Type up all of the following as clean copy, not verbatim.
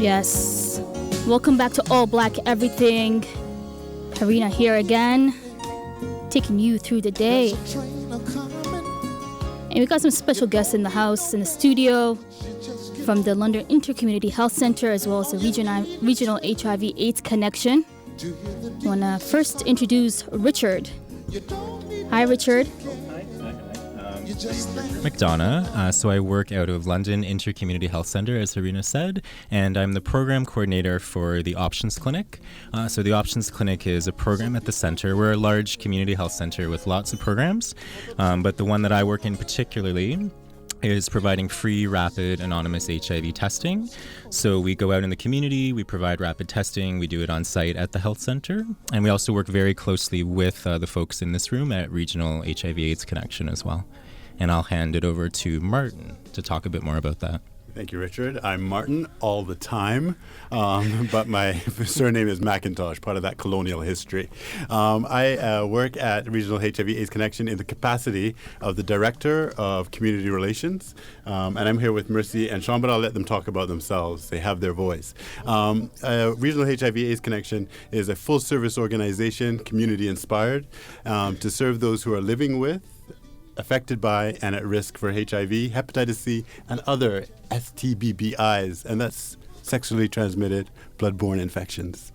Yes. Welcome back to All Black Everything. Karina here again, taking you through the day. And we got some special guests in the house, in the studio, from the London InterCommunity Health Center, as well as the regional HIV/AIDS connection. I want to first introduce Richard. Hi, Richard. McDonough. So I work out of London InterCommunity Health Center, as Harina said, and I'm the program coordinator for the Options Clinic. So the Options Clinic is a program at the center. We're a large community health center with lots of programs, but the one that I work in particularly is providing free, rapid, anonymous HIV testing. So we go out in the community, we provide rapid testing, we do it on site at the health center, and we also work very closely with the folks in this room at Regional HIV/AIDS Connection as well. And I'll hand it over to Martin to talk a bit more about that. Thank you, Richard. I'm Martin all the time, but my surname is McIntosh, part of that colonial history. I work at Regional HIV/AIDS Connection in the capacity of the Director of Community Relations, and I'm here with Mercy and Sean, but I'll let them talk about themselves. They have their voice. Regional HIV/AIDS Connection is a full-service organization, community-inspired, to serve those who are living with, affected by, and at risk for HIV, hepatitis C, and other STBBIs, and that's sexually transmitted bloodborne infections.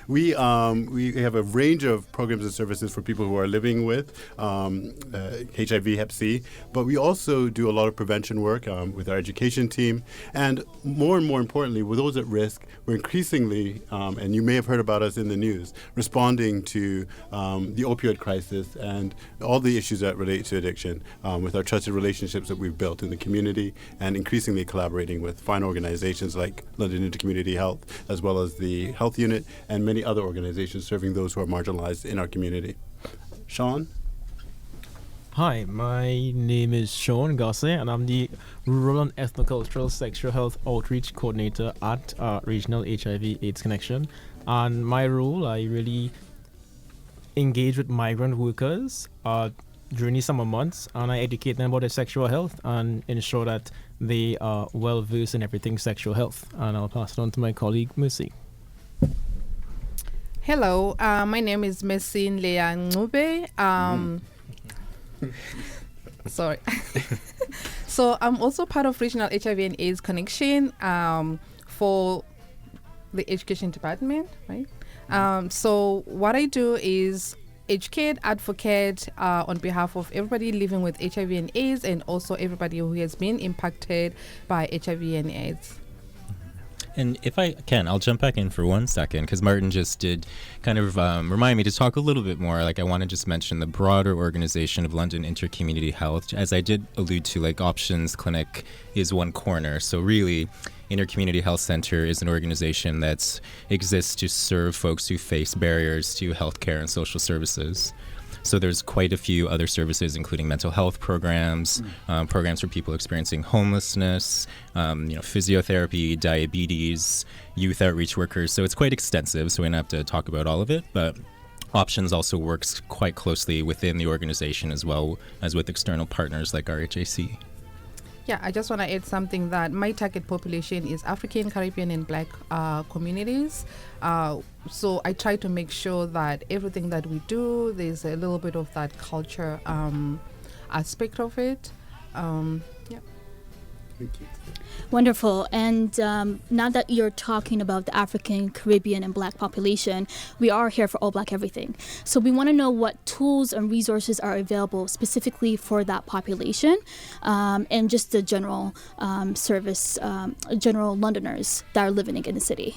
We have a range of programs and services for people who are living with HIV, Hep C, but we also do a lot of prevention work with our education team, and more importantly, with those at risk, we're increasingly, and you may have heard about us in the news, responding to the opioid crisis and all the issues that relate to addiction with our trusted relationships that we've built in the community, and increasingly collaborating with fine organizations like London InterCommunity Health, as well as the Health Unit and many other organizations serving those who are marginalized in our community. Sean? Hi, my name is Sean Gosse, and I'm the Rural and Ethnocultural Sexual Health Outreach Coordinator at Regional HIV/AIDS Connection. And my role, I really engage with migrant workers during the summer months, and I educate them about their sexual health and ensure that they are well versed in everything sexual health. And I'll pass it on to my colleague Mercy. Hello, my name is Mercy Leah Ngube. Sorry. So I'm also part of Regional HIV/AIDS Connection for the education department, right? So what I do is educate, advocate on behalf of everybody living with HIV and AIDS, and also everybody who has been impacted by HIV and AIDS. And if I can, I'll jump back in for 1 second, because Martin just did kind of remind me to talk a little bit more. Like, I want to just mention the broader organization of London InterCommunity Health. As I did allude to, like, Options Clinic is one corner. So really, InterCommunity Health Center is an organization that exists to serve folks who face barriers to healthcare and social services. So there's quite a few other services, including mental health programs, programs for people experiencing homelessness, physiotherapy, diabetes, youth outreach workers. So it's quite extensive, so we don't have to talk about all of it. But Options also works quite closely within the organization as well as with external partners like RHAC. Yeah, I just want to add something that my target population is African, Caribbean, and Black communities. So I try to make sure that everything that we do, there's a little bit of that culture aspect of it. Yeah. Thank you. Wonderful. And now that you're talking about the African, Caribbean, and Black population, we are here for All Black Everything. So we want to know what tools and resources are available specifically for that population, and just the general service, general Londoners that are living in the city.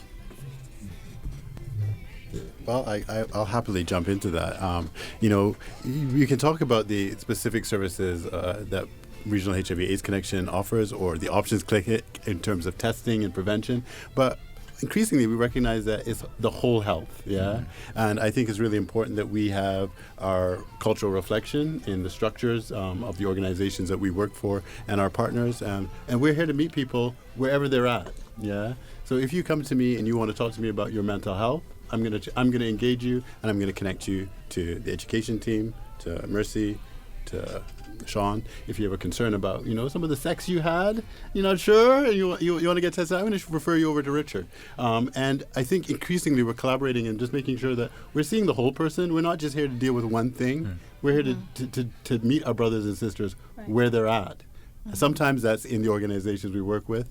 Well, I'll happily jump into that. You can talk about the specific services that Regional HIV/AIDS Connection offers, or the Options Clinic in terms of testing and prevention, but increasingly we recognize that it's the whole health, and I think it's really important that we have our cultural reflection in the structures of the organizations that we work for and our partners, and we're here to meet people wherever they're at. So if you come to me and you want to talk to me about your mental health, I'm gonna engage you, and I'm gonna connect you to the education team, to Mercy, Sean, if you have a concern about, some of the sex you had, you're not sure, and you want to get tested, I'm going to refer you over to Richard. And I think increasingly we're collaborating and just making sure that we're seeing the whole person. We're not just here to deal with one thing. We're here to meet our brothers and sisters where they're at. Sometimes that's in the organizations we work with,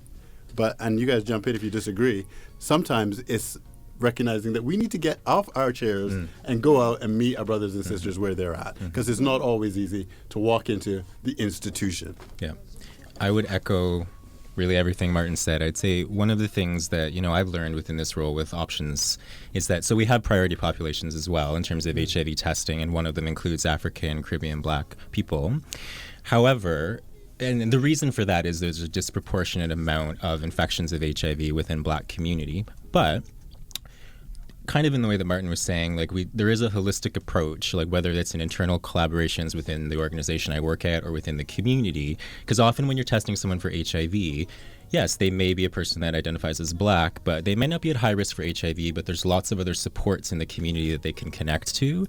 and you guys jump in if you disagree. Sometimes it's recognizing that we need to get off our chairs and go out and meet our brothers and sisters where they're at, because it's not always easy to walk into the institution. Yeah, I would echo really everything Martin said. I'd say one of the things that I've learned within this role with options is that we have priority populations as well in terms of HIV testing, and one of them includes African, Caribbean, Black people. However, and the reason for that is there's a disproportionate amount of infections of HIV within Black community, but kind of in the way that Martin was saying, there is a holistic approach, whether it's in internal collaborations within the organization I work at or within the community, because often when you're testing someone for HIV, yes, they may be a person that identifies as Black, but they may not be at high risk for HIV, but there's lots of other supports in the community that they can connect to.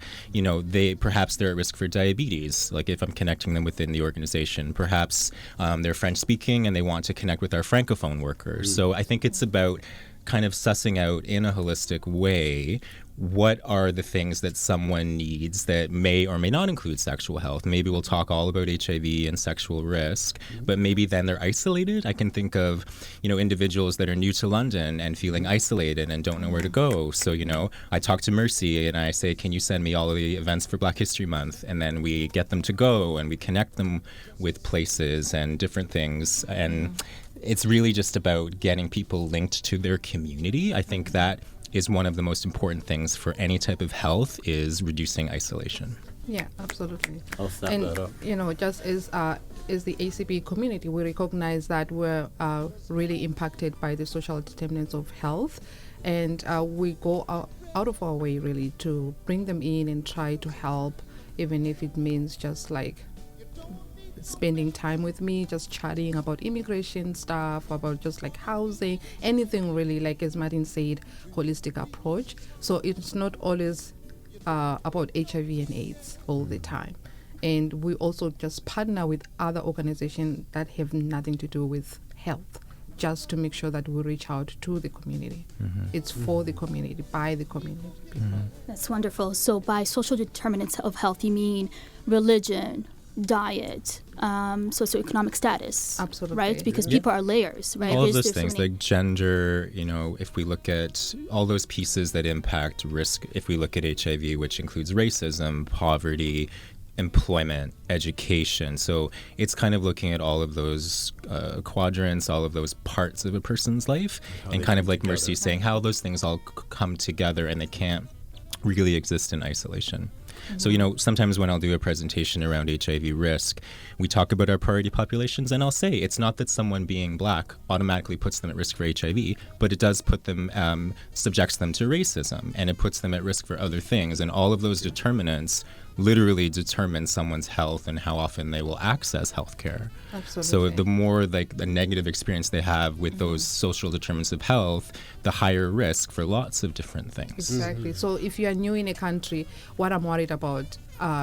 Perhaps they're at risk for diabetes, if I'm connecting them within the organization. Perhaps they're French speaking and they want to connect with our Francophone workers. So I think it's about kind of sussing out in a holistic way what are the things that someone needs that may or may not include sexual health. Maybe we'll talk all about HIV and sexual risk, but maybe then they're isolated. I can think of, individuals that are new to London and feeling isolated and don't know where to go. So, I talk to Mercy and I say, can you send me all of the events for Black History Month? And then we get them to go and we connect them with places and different things. And it's really just about getting people linked to their community. I think that is one of the most important things for any type of health, is reducing isolation. Yeah, absolutely. I'll snap And that up. just as the ACP community, we recognize that we're really impacted by the social determinants of health, and we go out of our way really to bring them in and try to help, even if it means just spending time with me, just chatting about immigration stuff, about just housing, anything really, as Martin said, holistic approach. So it's not always about HIV and AIDS all the time. And we also just partner with other organizations that have nothing to do with health, just to make sure that we reach out to the community. It's for the community, by the community people. That's wonderful. So by social determinants of health, you mean religion, diet, socioeconomic status. Absolutely. Right? Because people are layers, right? All of those There's so things, many- like gender, if we look at all those pieces that impact risk, if we look at HIV, which includes racism, poverty, employment, education. So it's kind of looking at all of those quadrants, all of those parts of a person's life, and kind of like Mercy saying how those things all come together and they can't really exist in isolation. So, sometimes when I'll do a presentation around HIV risk, we talk about our priority populations, and I'll say it's not that someone being Black automatically puts them at risk for HIV, but it does put them, subjects them to racism, and it puts them at risk for other things. And all of those determinants literally determine someone's health and how often they will access health care. Absolutely. So the more the negative experience they have with those social determinants of health, the higher risk for lots of different things. Exactly. So if you are new in a country, what I'm worried about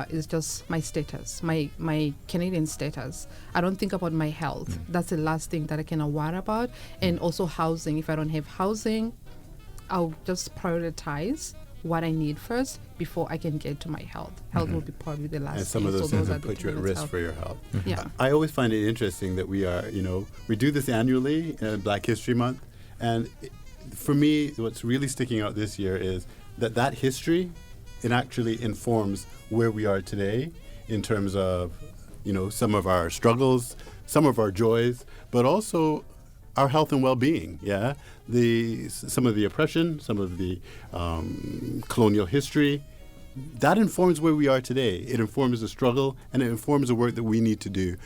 is just my status, my Canadian status. I don't think about my health. That's the last thing that I can worry about. And also housing. If I don't have housing, I'll just prioritize what I need first before I can get to my health. Health will be probably the last And some thing. of those So things are will put you at determinants risk of for your health. Yeah. I always find it interesting that we are, we do this annually, Black History Month. And for me, what's really sticking out this year is that history, it actually informs where we are today in terms of, some of our struggles, some of our joys, but also our health and well-being. Some of the oppression, some of the colonial history, that informs where we are today. It informs the struggle, and it informs the work that we need to do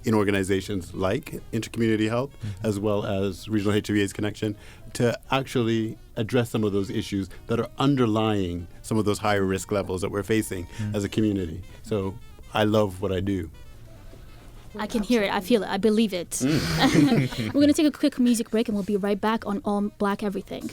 in organizations like InterCommunity Health, as well as Regional HIV/AIDS Connection, to actually address some of those issues that are underlying some of those higher risk levels that we're facing as a community. So I love what I do. I can hear it. I feel it. I believe it. We're going to take a quick music break, and we'll be right back on All Black Everything.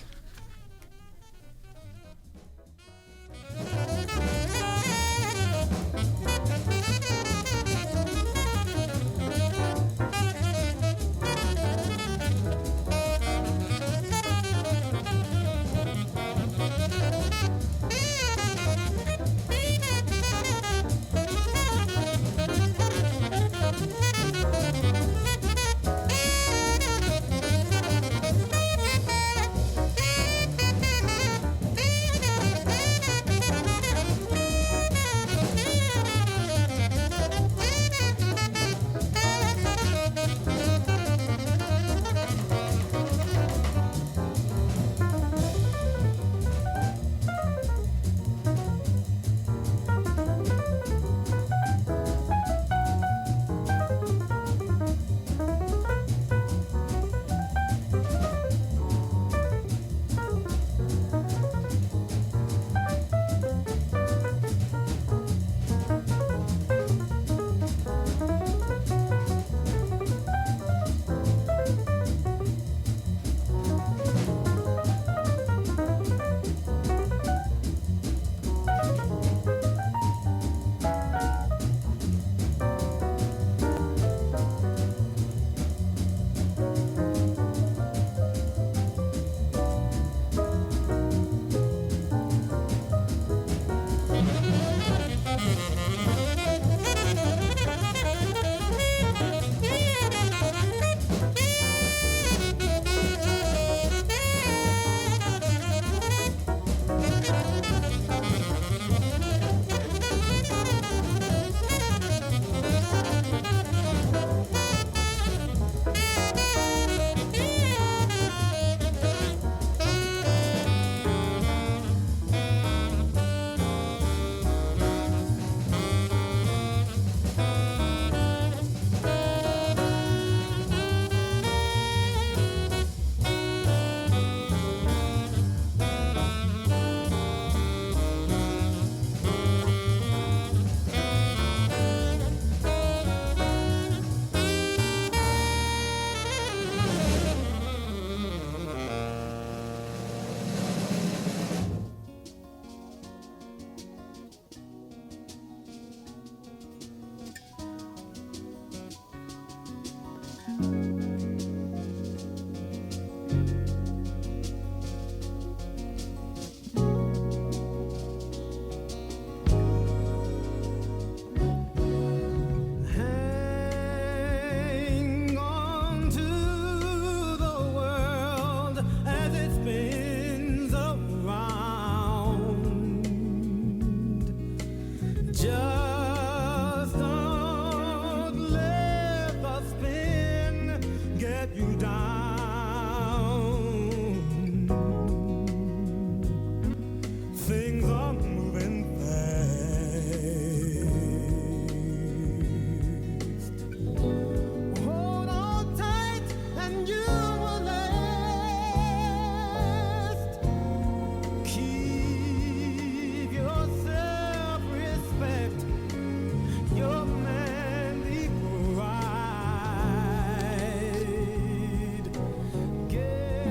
Just don't let the spin get you down. Things are moving fast. Hold on tight and you will last. Keep your self-respect, your manly pride.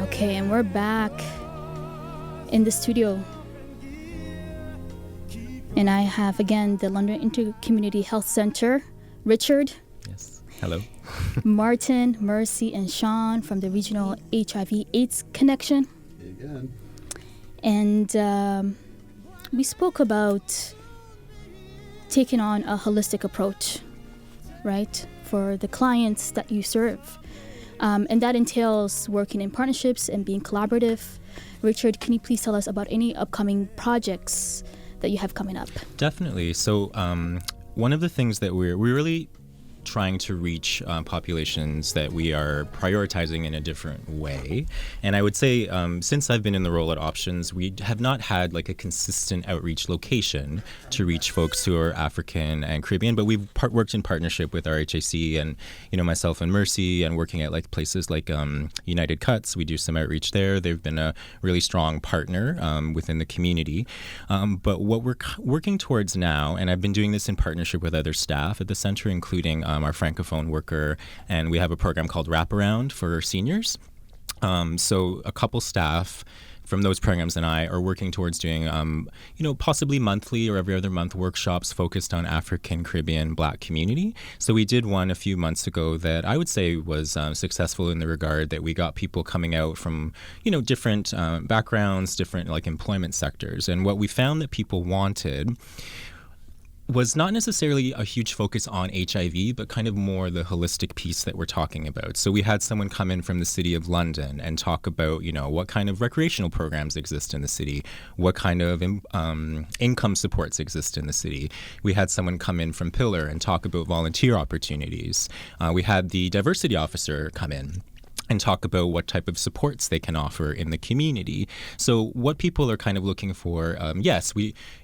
Okay, and we're back in the studio. And I have again the London InterCommunity Health Centre, Richard, Yes. Hello. Martin, Mercy, and Sean from the Regional HIV/AIDS Connection. Again. And we spoke about taking on a holistic approach, right, for the clients that you serve. And that entails working in partnerships and being collaborative. Richard, can you please tell us about any upcoming projects that you have coming up? Definitely. So one of the things that we're really trying to reach populations that we are prioritizing in a different way. And I would say since I've been in the role at Options, we have not had like a consistent outreach location to reach folks who are African and Caribbean, but we've worked in partnership with RHAC and, you know, myself and Mercy, and working at like places like United Cuts. We do some outreach there. They've been a really strong partner within the community. But what we're working towards now, and I've been doing this in partnership with other staff at the center, including our Francophone worker, and we have a program called Wraparound for seniors. So a couple staff from those programs and I are working towards doing, possibly monthly or every other month workshops focused on African, Caribbean, Black community. So we did one a few months ago that I would say was successful in the regard that we got people coming out from, different backgrounds, different like employment sectors. And what we found that people wanted was not necessarily a huge focus on HIV, but kind of more the holistic piece that we're talking about. So we had someone come in from the City of London and talk about, what kind of recreational programs exist in the city, what kind of income supports exist in the city. We had someone come in from Pillar and talk about volunteer opportunities. We had the diversity officer come in and talk about what type of supports they can offer in the community. So what people are kind of looking for, yes,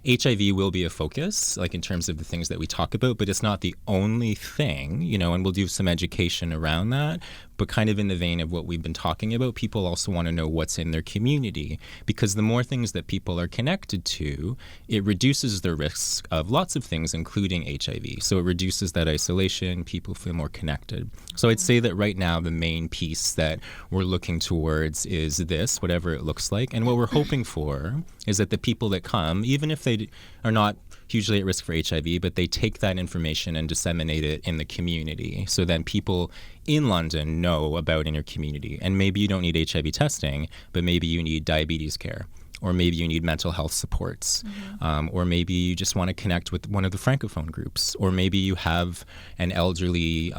HIV will be a focus, like in terms of the things that we talk about, but it's not the only thing, and we'll do some education around that. But kind of in the vein of what we've been talking about, people also want to know what's in their community, because the more things that people are connected to, it reduces the risk of lots of things, including HIV. So it reduces that isolation, people feel more connected. So I'd say that right now the main piece that we're looking towards is this, whatever it looks like. And what we're hoping for is that the people that come, even if they are not hugely at risk for HIV, but they take that information and disseminate it in the community. So then people in London know about in your community. And maybe you don't need HIV testing, but maybe you need diabetes care, or maybe you need mental health supports, or maybe you just want to connect with one of the Francophone groups, or maybe you have an elderly,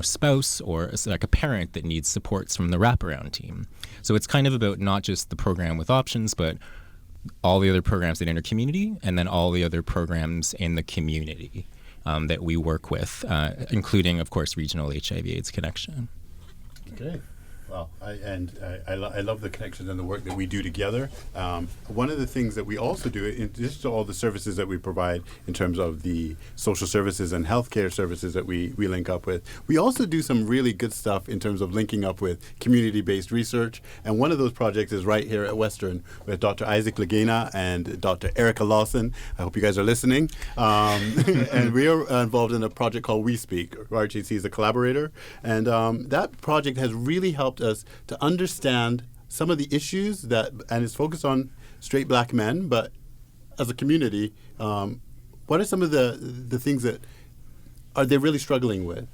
spouse or like a parent that needs supports from the wraparound team. So it's kind of about not just the program with Options, but all the other programs at InterCommunity, and then all the other programs in the community that we work with, including, of course, Regional HIV/AIDS Connection. Okay. Well, I love the connections and the work that we do together. One of the things that we also do, in addition to all the services that we provide in terms of the social services and healthcare services that we link up with, we also do some really good stuff in terms of linking up with community-based research. And one of those projects is right here at Western with Dr. Isaac Lagena and Dr. Erica Lawson. I hope you guys are listening. And we are involved in a project called We Speak. RHC is a collaborator. And that project has really helped us to understand some of the issues and it's focused on straight Black men, but as a community, what are some of the things that are they really struggling with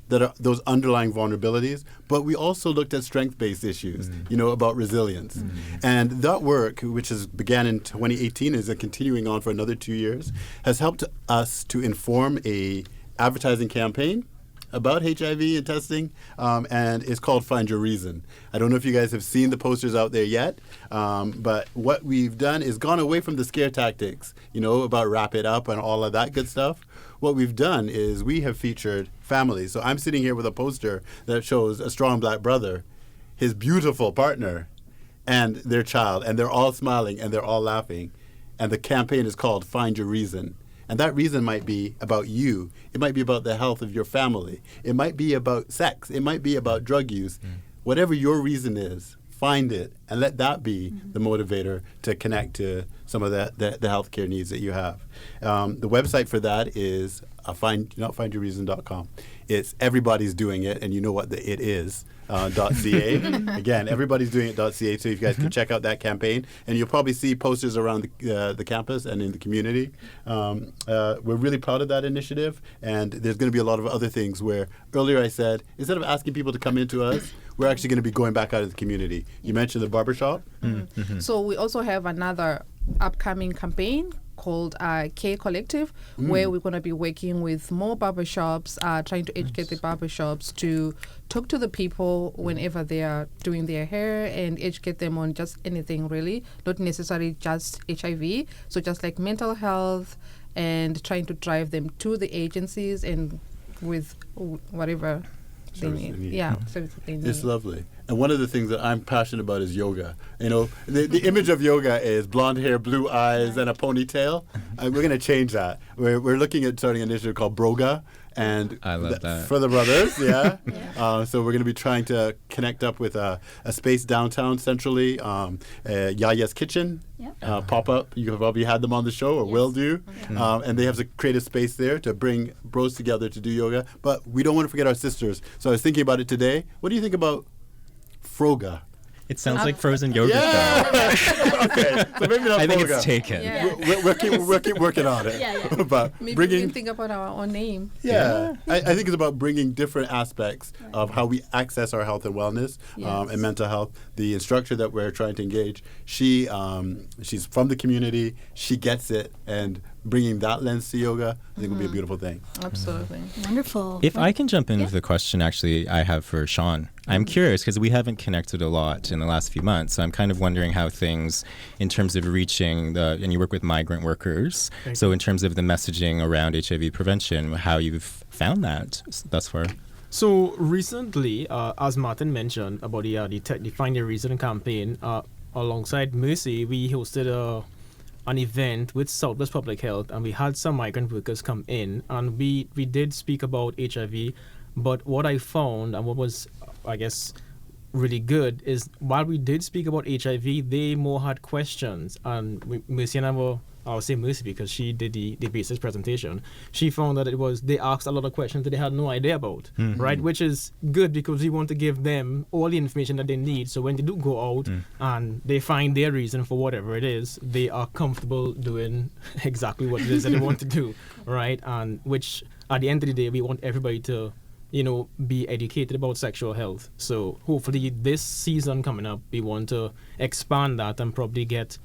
that are those underlying vulnerabilities? But we also looked at strength-based issues, about resilience. And that work, which began in 2018, is continuing on for another 2 years, has helped us to inform a advertising campaign about HIV and testing, and it's called Find Your Reason. I don't know if you guys have seen the posters out there yet, but what we've done is gone away from the scare tactics, about wrap it up and all of that good stuff. What we've done is we have featured families. So I'm sitting here with a poster that shows a strong black brother, his beautiful partner, and their child, and they're all smiling and they're all laughing. And the campaign is called Find Your Reason. And that reason might be about you. It might be about the health of your family. It might be about sex. It might be about drug use. Whatever your reason is, find it and let that be the motivator to connect to some of the healthcare needs that you have. The website for that is findyourreason.com. It's everybody's doing it, and you know what the it is. .ca. Again, everybody's doing it .ca, so you guys can check out that campaign, and you'll probably see posters around the campus and in the community. We're really proud of that initiative, and there's going to be a lot of other things where earlier I said, instead of asking people to come into us, we're actually going to be going back out of the community. You mentioned the barbershop. So we also have another upcoming campaign called K Collective, where we're going to be working with more barbershops, trying to educate the barbershops to talk to the people whenever they are doing their hair and educate them on just anything really, not necessarily just HIV. So just like mental health, and trying to drive them to the agencies and with whatever they need. Yeah, services they need. It's lovely. And one of the things that I'm passionate about is yoga. The image of yoga is blonde hair, blue eyes, and a ponytail. We're going to change that. We're looking at starting an initiative called Broga. And I love that. For the brothers, yeah. So we're going to be trying to connect up with a space downtown centrally, Yaya's Kitchen, pop up. You have probably had them on the show or will do. And they have to create a space there to bring bros together to do yoga. But we don't want to forget our sisters. So I was thinking about it today. What do you think about Froga? It sounds like frozen yogurt. Yeah. Okay, so maybe not I think Froga. it's taken. Yeah. We'll keep working on it. But Maybe we bringing can think about our own name. I think it's about bringing different aspects of how we access our health and wellness and mental health. The instructor that we're trying to engage, she's from the community. She gets it, and bringing that lens to yoga, I think would be a beautiful thing. Absolutely. Wonderful. If I can jump in with a question, actually, I have for Sean. I'm curious because we haven't connected a lot in the last few months. So I'm kind of wondering how things, in terms of reaching and you work with migrant workers, so in terms of the messaging around HIV prevention, how you've found that thus far. So recently, as Martin mentioned about the Find Your Reason campaign, alongside Mercy, we hosted an event with Southwest Public Health, and we had some migrant workers come in, and we did speak about HIV. But what I found, and what was, I guess, really good, is while we did speak about HIV, they more had questions. And Mercy and I were, I'll say Mercy because she did the basic presentation. She found that they asked a lot of questions that they had no idea about, right? Which is good because we want to give them all the information that they need. So when they do go out and they find their reason for whatever it is, they are comfortable doing exactly what it is that they want to do, right? And which at the end of the day, we want everybody to be educated about sexual health. So hopefully this season coming up, we want to expand that and probably get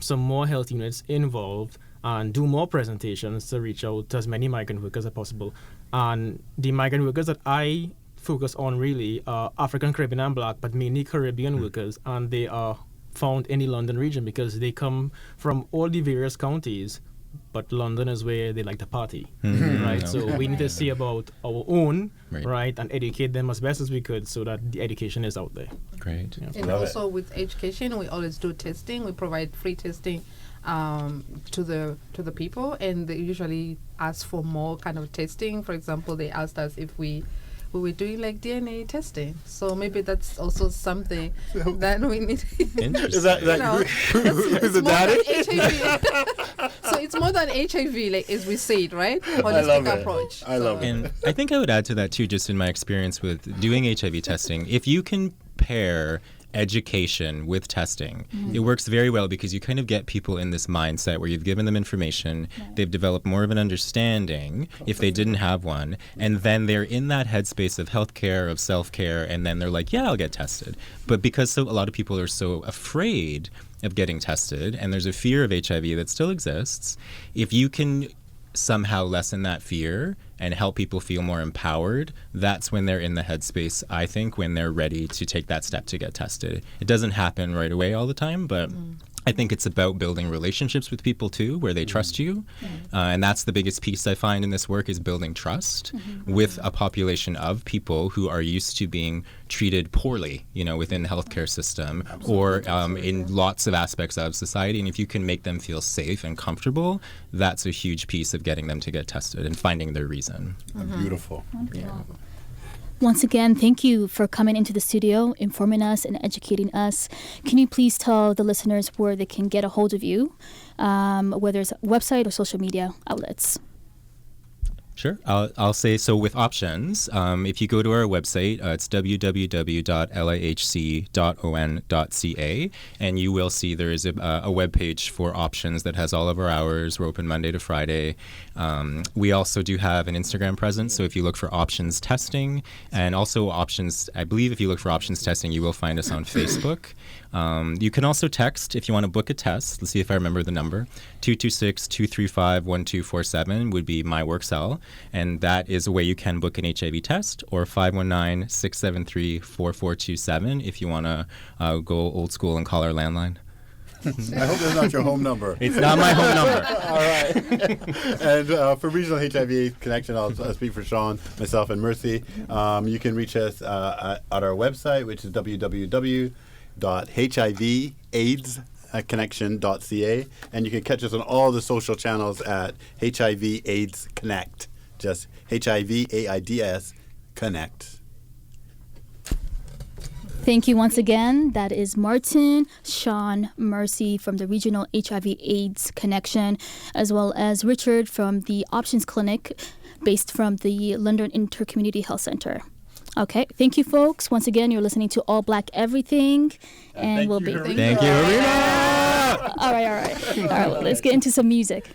some more health units involved and do more presentations to reach out to as many migrant workers as possible. And the migrant workers that I focus on really are African, Caribbean, and Black, but mainly Caribbean workers, and they are found in the London region because they come from all the various counties, but London is where they like to party, right? So we need to see about our own, right, and educate them as best as we could so that the education is out there. Great. Yeah. And also with education, we always do testing. We provide free testing to the people, and they usually ask for more kind of testing. For example, they asked us if we were doing like DNA testing. So maybe that's also something that we need. Interesting. Is that who's the daddy? So it's more than HIV, like as we said, right? love Holistic it. approach. I love it. And I think I would add to that too, just in my experience with doing HIV testing. If you can pair education with testing, it works very well because you kind of get people in this mindset where you've given them information, they've developed more of an understanding if they didn't have one, and then they're in that headspace of healthcare, of self-care, and then they're like, yeah, I'll get tested. But because a lot of people are so afraid of getting tested, and there's a fear of HIV that still exists, if you can somehow lessen that fear and help people feel more empowered, that's when they're in the headspace, I think, when they're ready to take that step to get tested. It doesn't happen right away all the time, but I think it's about building relationships with people too, where they trust you. And that's the biggest piece I find in this work is building trust with a population of people who are used to being treated poorly, within the healthcare system or in lots of aspects of society. And if you can make them feel safe and comfortable, that's a huge piece of getting them to get tested and finding their reason. Beautiful. Once again, thank you for coming into the studio, informing us and educating us. Can you please tell the listeners where they can get a hold of you, whether it's a website or social media outlets? Sure. I'll say so with options. If you go to our website, it's www.lihc.on.ca, and you will see there is a web page for options that has all of our hours. We're open Monday to Friday. We also do have an Instagram presence, so if you look for options testing, and also options, I believe if you look for options testing, you will find us on Facebook. You can also text if you want to book a test. Let's see if I remember the number. 226-235-1247 would be my work cell, and that is a way you can book an HIV test, or 519-673-4427 if you want to go old school and call our landline. I hope that's not your home number. It's not my home number. All right. And for Regional HIV Connection, I'll speak for Sean, myself, and Mercy. You can reach us at our website, which is www.hivaidsconnection.ca, and you can catch us on all the social channels at HIV AIDS Connect. Just HIV AIDS Connect. Thank you once again. That is Martin, Sean, Mercy from the Regional HIV AIDS Connection, as well as Richard from the Options Clinic based from the London InterCommunity Health Center. Okay, thank you, folks. Once again, you're listening to All Black Everything, and we'll be. Thank you, Harina. All right. Well, let's get into some music.